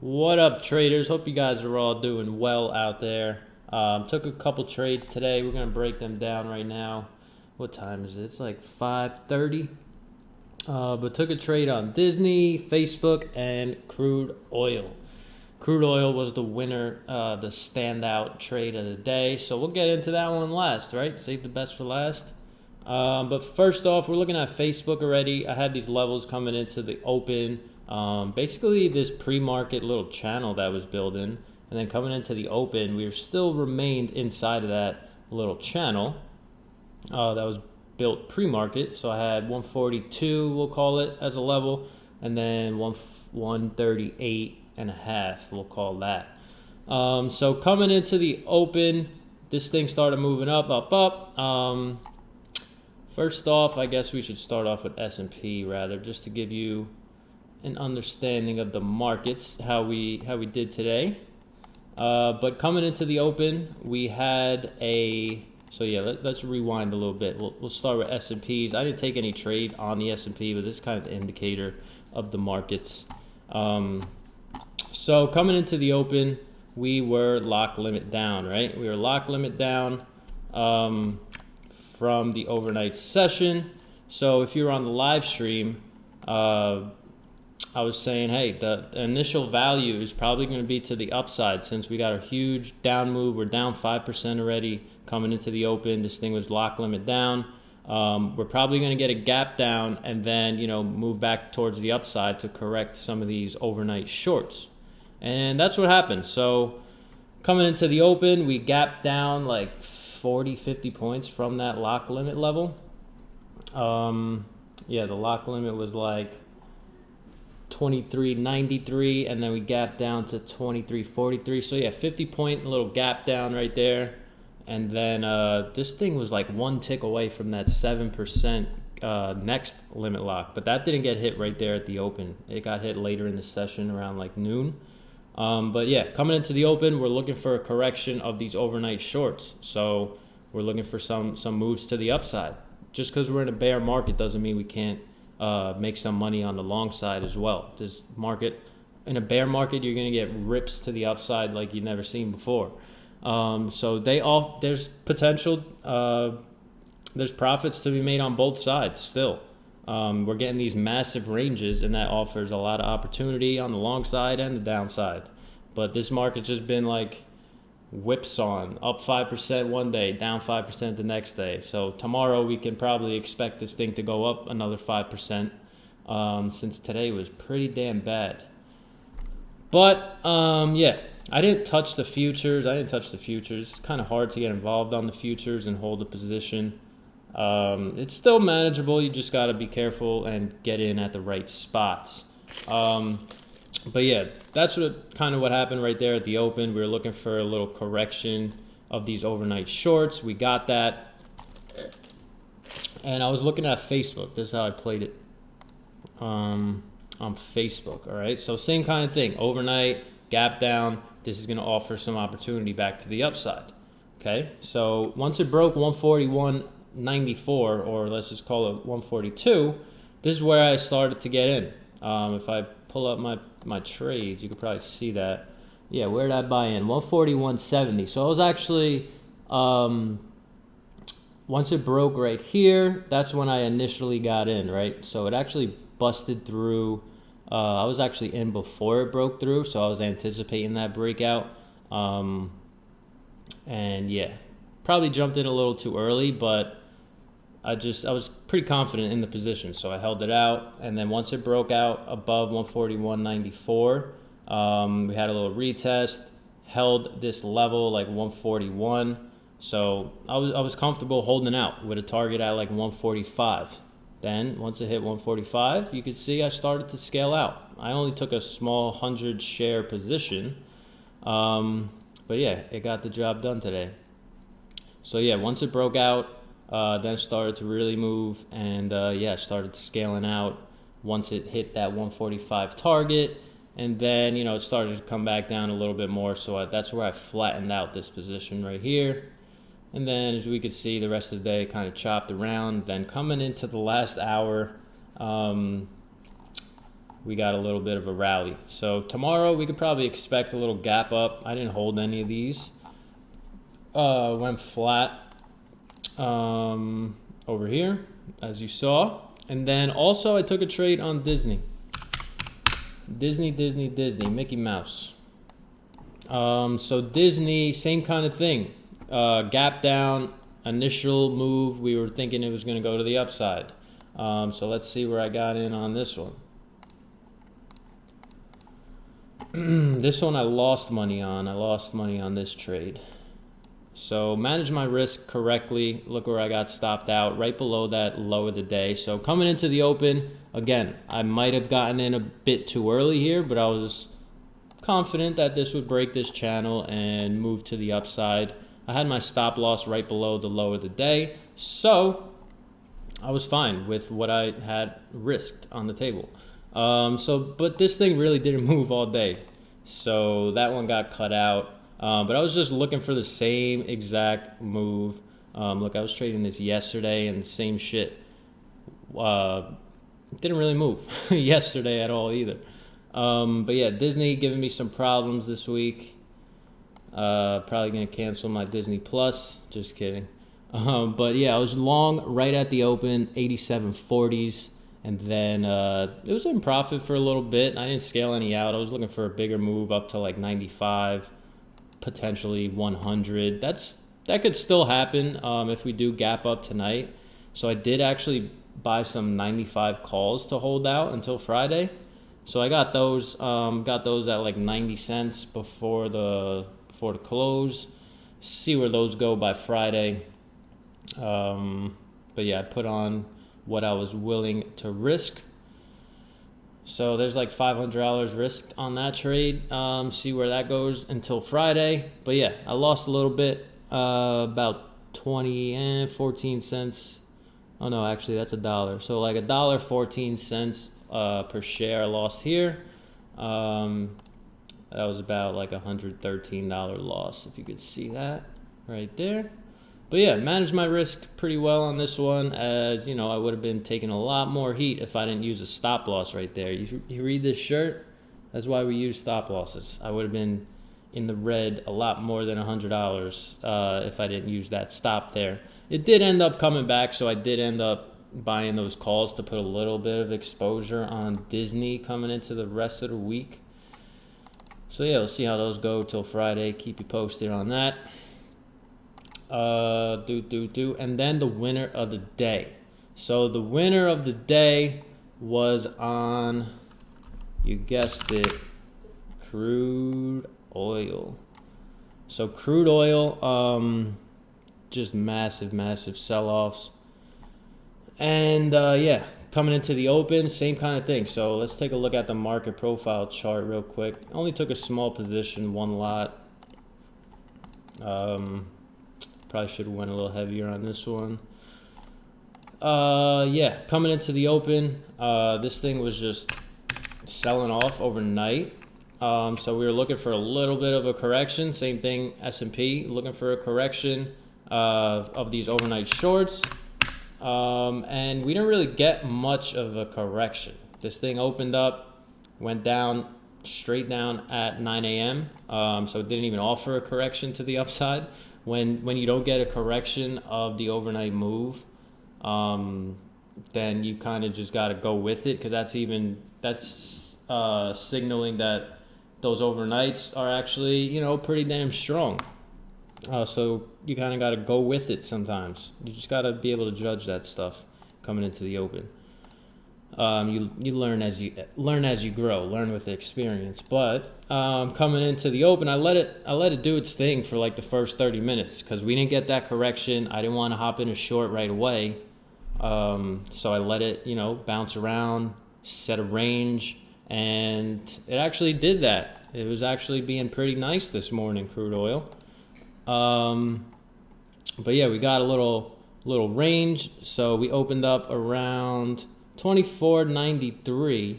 What up, traders? Hope you guys are all doing well out there. Took a couple trades today. We're gonna break them down right now. What time is it? It's like 5:30. But took a trade on Disney, Facebook, and crude oil. Crude oil was the winner, the standout trade of the day. So we'll get into that one last, right? Save the best for last. But first off, we're looking at Facebook already. I had these levels coming into the open. Basically, this pre-market little channel that was building, and then coming into the open, we still remained inside of that little channel that was built pre-market. So I had 142, we'll call it, as a level, and then 138 and a half, we'll call that. So coming into the open, this thing started moving up, up, up. First off, I guess we should start off with S&P rather, just to give you an understanding of the markets, how we did today. But coming into the open, we had a let's rewind a little bit. We'll start with S&Ps. I didn't take any trade on the S&P, but this is kind of the indicator of the markets. So coming into the open, we were lock limit down, right? We were lock limit down from the overnight session. So if you're on the live stream, I was saying, hey, the initial value is probably going to be to the upside since we got a huge down move. We're down 5% already coming into the open. This thing was lock limit down. We're probably going to get a gap down and then, move back towards the upside to correct some of these overnight shorts. And that's what happened. So coming into the open, we gapped down like 40, 50 points from that lock limit level. The lock limit was like 23.93, and then we gapped down to 23.43. So yeah, 50-point little gap down right there. And then this thing was like one tick away from that 7% next limit lock, but that didn't get hit right there at the open. It got hit later in the session around like noon. But yeah, coming into the open, we're looking for a correction of these overnight shorts. So we're looking for some moves to the upside. Just because we're in a bear market doesn't mean we can't make some money on the long side as well. This market, in a bear market, you're going to get rips to the upside like you've never seen before. So there's potential, there's profits to be made on both sides still. We're getting these massive ranges, and that offers a lot of opportunity on the long side and the downside. But this market's just been like whipsawing, up 5% one day, down 5% the next day. So tomorrow we can probably expect this thing to go up another 5%, since today was pretty damn bad. But I didn't touch the futures. It's kind of hard to get involved on the futures and hold a position. It's still manageable. You just got to be careful and get in at the right spots. But yeah, that's what happened right there at the open. We were looking for a little correction of these overnight shorts. We got that. And I was looking at Facebook. This is how I played it on Facebook. All right. So same kind of thing. Overnight, gap down. This is going to offer some opportunity back to the upside. Okay. So once it broke 141.94, or let's just call it 142, this is where I started to get in. If I pull up my trades, you could probably see that. Yeah, where did I buy in? 141.70. So I was actually, once it broke right here, that's when I initially got in, right? So it actually busted through. I was actually in before it broke through, so I was anticipating that breakout. And yeah, probably jumped in a little too early, but I was pretty confident in the position, so I held it out. And then once it broke out above 141.94, we had a little retest, held this level like 141. So I was comfortable holding out with a target at like 145. Then once it hit 145, you could see I started to scale out. I only took a small 100 share position, but yeah, it got the job done today. So yeah, once it broke out, then it started to really move, and started scaling out once it hit that 145 target, and then it started to come back down a little bit more. So that's where I flattened out this position right here. And then, as we could see, the rest of the day kind of chopped around. Then coming into the last hour, we got a little bit of a rally. So tomorrow we could probably expect a little gap up. I didn't hold any of these. Went flat over here, as you saw. And then also I took a trade on Disney. Disney, Mickey Mouse. So Disney, same kind of thing. Gap down, initial move. We were thinking it was going to go to the upside. So let's see where I got in on this one. This one I lost money on. I lost money on this trade. So manage my risk correctly. Look where I got stopped out, right below that low of the day. So coming into the open, again, I might have gotten in a bit too early here, but I was confident that this would break this channel and move to the upside. I had my stop loss right below the low of the day, so I was fine with what I had risked on the table. But this thing really didn't move all day, so that one got cut out. But I was just looking for the same exact move. Look, I was trading this yesterday and same shit. Didn't really move yesterday at all either. But yeah, Disney giving me some problems this week. Probably gonna cancel my Disney Plus. Just kidding. But yeah, I was long right at the open, 87.40s. And then it was in profit for a little bit. I didn't scale any out. I was looking for a bigger move up to like 95, potentially 100. That could still happen if we do gap up tonight. So I did actually buy some 95 calls to hold out until Friday. So I got those at like 90 cents before the close. See where those go by Friday. But yeah, I put on what I was willing to risk. So there's like $500 risked on that trade. See where that goes until Friday. But yeah, I lost a little bit, about 14 cents. Oh no, actually that's $1. So like $1.14 per share I lost here. That was about like $113 loss, if you could see that right there. But yeah, managed my risk pretty well on this one, as you know, I would have been taking a lot more heat if I didn't use a stop loss right there. You read this shirt? That's why we use stop losses. I would have been in the red a lot more than $100 if I didn't use that stop there. It did end up coming back, so I did end up buying those calls to put a little bit of exposure on Disney coming into the rest of the week. So yeah, we'll see how those go till Friday. Keep you posted on that. And then the winner of the day. So the winner of the day was on, you guessed it, crude oil. So crude oil, just massive sell-offs. And yeah, coming into the open, same kind of thing. So let's take a look at the market profile chart real quick. Only took a small position, one lot. Probably should have went a little heavier on this one. Yeah, coming into the open, this thing was just selling off overnight. So we were looking for a little bit of a correction. Same thing, S&P, looking for a correction of these overnight shorts. And we didn't really get much of a correction. This thing opened up, went down, straight down at 9 a.m. So it didn't even offer a correction to the upside. When you don't get a correction of the overnight move, then you kind of just got to go with it, because that's signaling that those overnights are actually, you know, pretty damn strong. So you kind of got to go with it sometimes. You just got to be able to judge that stuff coming into the open. You learn as you grow, learn with the experience. But coming into the open, I let it do its thing for like the first 30 minutes, because we didn't get that correction. I didn't want to hop in a short right away, so I let it, you know, bounce around, set a range, and it actually did that. It was actually being pretty nice this morning, crude oil. But yeah, we got a little range. So we opened up around 24.93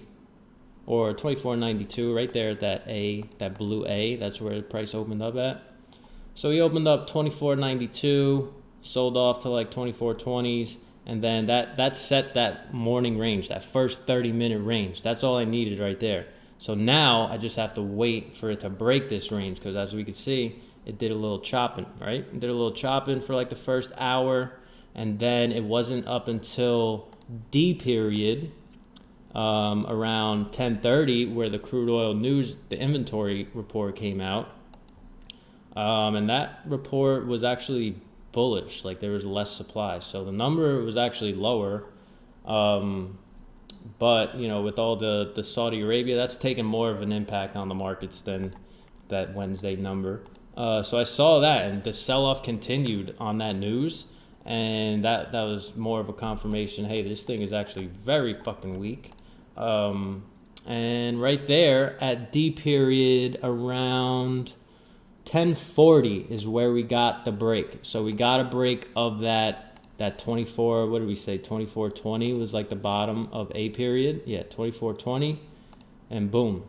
or 24.92, right there at that blue A. That's where the price opened up at. So we opened up 24.92, sold off to like 24.20s, And then that set that morning range, that first 30-minute range. That's all I needed right there. So now I just have to wait for it to break this range, because as we can see, it did a little chopping, right? It did a little chopping for like the first hour, and then it wasn't up until D period, around 10:30, where the crude oil news, the inventory report came out. And that report was actually bullish, like there was less supply. So the number was actually lower. But, you know, with all the Saudi Arabia, that's taken more of an impact on the markets than that Wednesday number. So I saw that, and the sell-off continued on that news. And that was more of a confirmation, hey, this thing is actually very fucking weak. And right there at D period around 10:40 is where we got the break. So we got a break of that 24, what did we say, 24.20 was like the bottom of A period. Yeah, 24.20, and boom,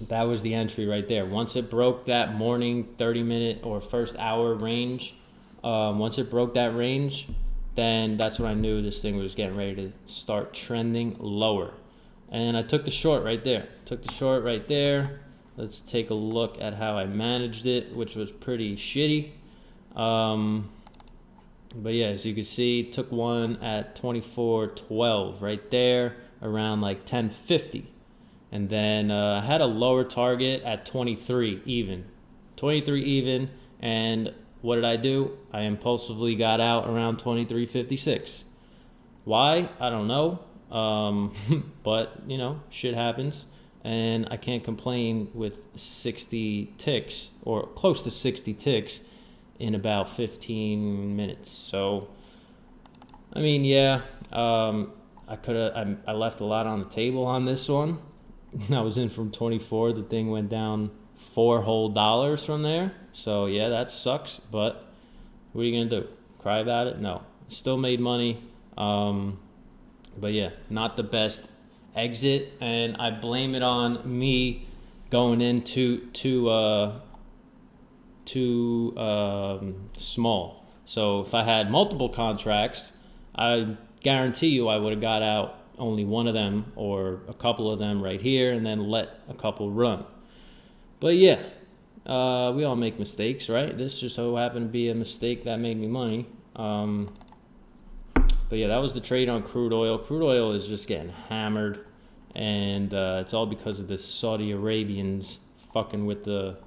that was the entry right there. Once it broke that morning 30-minute or first hour range, once it broke that range, then that's when I knew this thing was getting ready to start trending lower. And I took the short right there. Let's take a look at how I managed it, which was pretty shitty. But yeah, as you can see, took one at 24.12 right there, around like 10:50. And then I had a lower target at 23 even. And what did I do? I impulsively got out around 23.56. Why? I don't know. But, you know, shit happens. And I can't complain with 60 ticks, or close to 60 ticks, in about 15 minutes. So, I mean, yeah, I left a lot on the table on this one. I was in from 24. The thing went down $4 whole from there. So yeah, that sucks. But what are you gonna do? Cry about it? No. Still made money. But yeah, not the best exit, and I blame it on me going into too small. So if I had multiple contracts, I guarantee you I would have got out only one of them or a couple of them right here, and then let a couple run. But yeah, we all make mistakes, right? This just so happened to be a mistake that made me money. But yeah, that was the trade on crude oil. Crude oil is just getting hammered, and it's all because of the Saudi Arabians fucking with the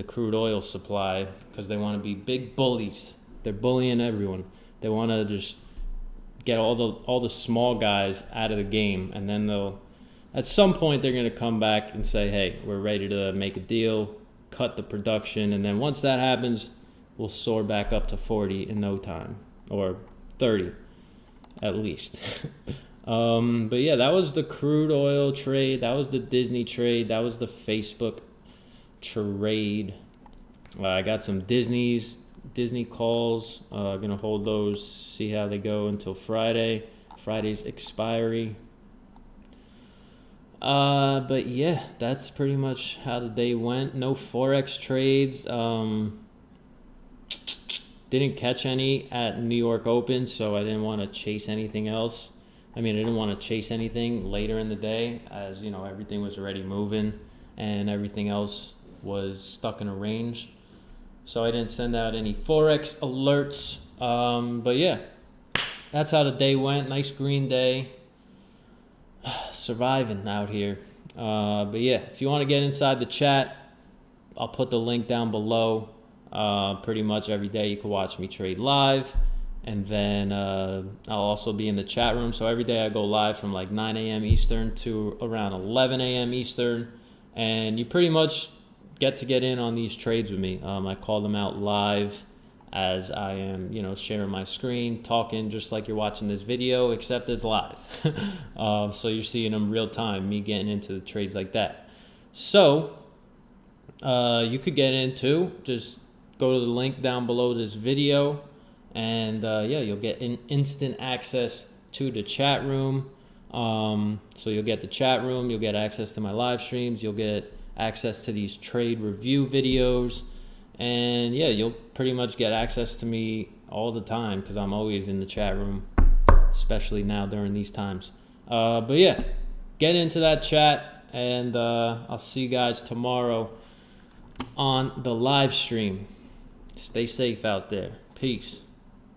crude oil supply, because they want to be big bullies. They're bullying everyone. They want to just get all the small guys out of the game, and then at some point they're going to come back and say, hey, we're ready to make a deal, cut the production, and then once that happens, we'll soar back up to 40 in no time, or 30 at least. But yeah, that was the crude oil trade. That was the Disney trade. That was the Facebook trade. I got some Disney calls. Gonna hold those, see how they go until Friday's expiry. But yeah, that's pretty much how the day went. No forex trades. Didn't catch any at New York Open, so I didn't want to chase anything else. I didn't want to chase anything later in the day, as you know, everything was already moving and everything else was stuck in a range. So I didn't send out any forex alerts. But yeah, that's how the day went. Nice green day. Surviving out here. But yeah, if you want to get inside the chat, I'll put the link down below. Pretty much every day you can watch me trade live, and then I'll also be in the chat room. So every day I go live from like 9 a.m. Eastern to around 11 a.m. Eastern, and you pretty much get in on these trades with me. I call them out live as I am, sharing my screen, talking just like you're watching this video, except it's live. So you're seeing them real time, me getting into the trades like that. So you could get into, just go to the link down below this video, and yeah, you'll get instant access to the chat room. So you'll get the chat room, you'll get access to my live streams, you'll get access to these trade review videos, and yeah, you'll pretty much get access to me all the time because I'm always in the chat room. especially now during these times. But yeah, get into that chat, and I'll see you guys tomorrow on the live stream. Stay safe out there. Peace.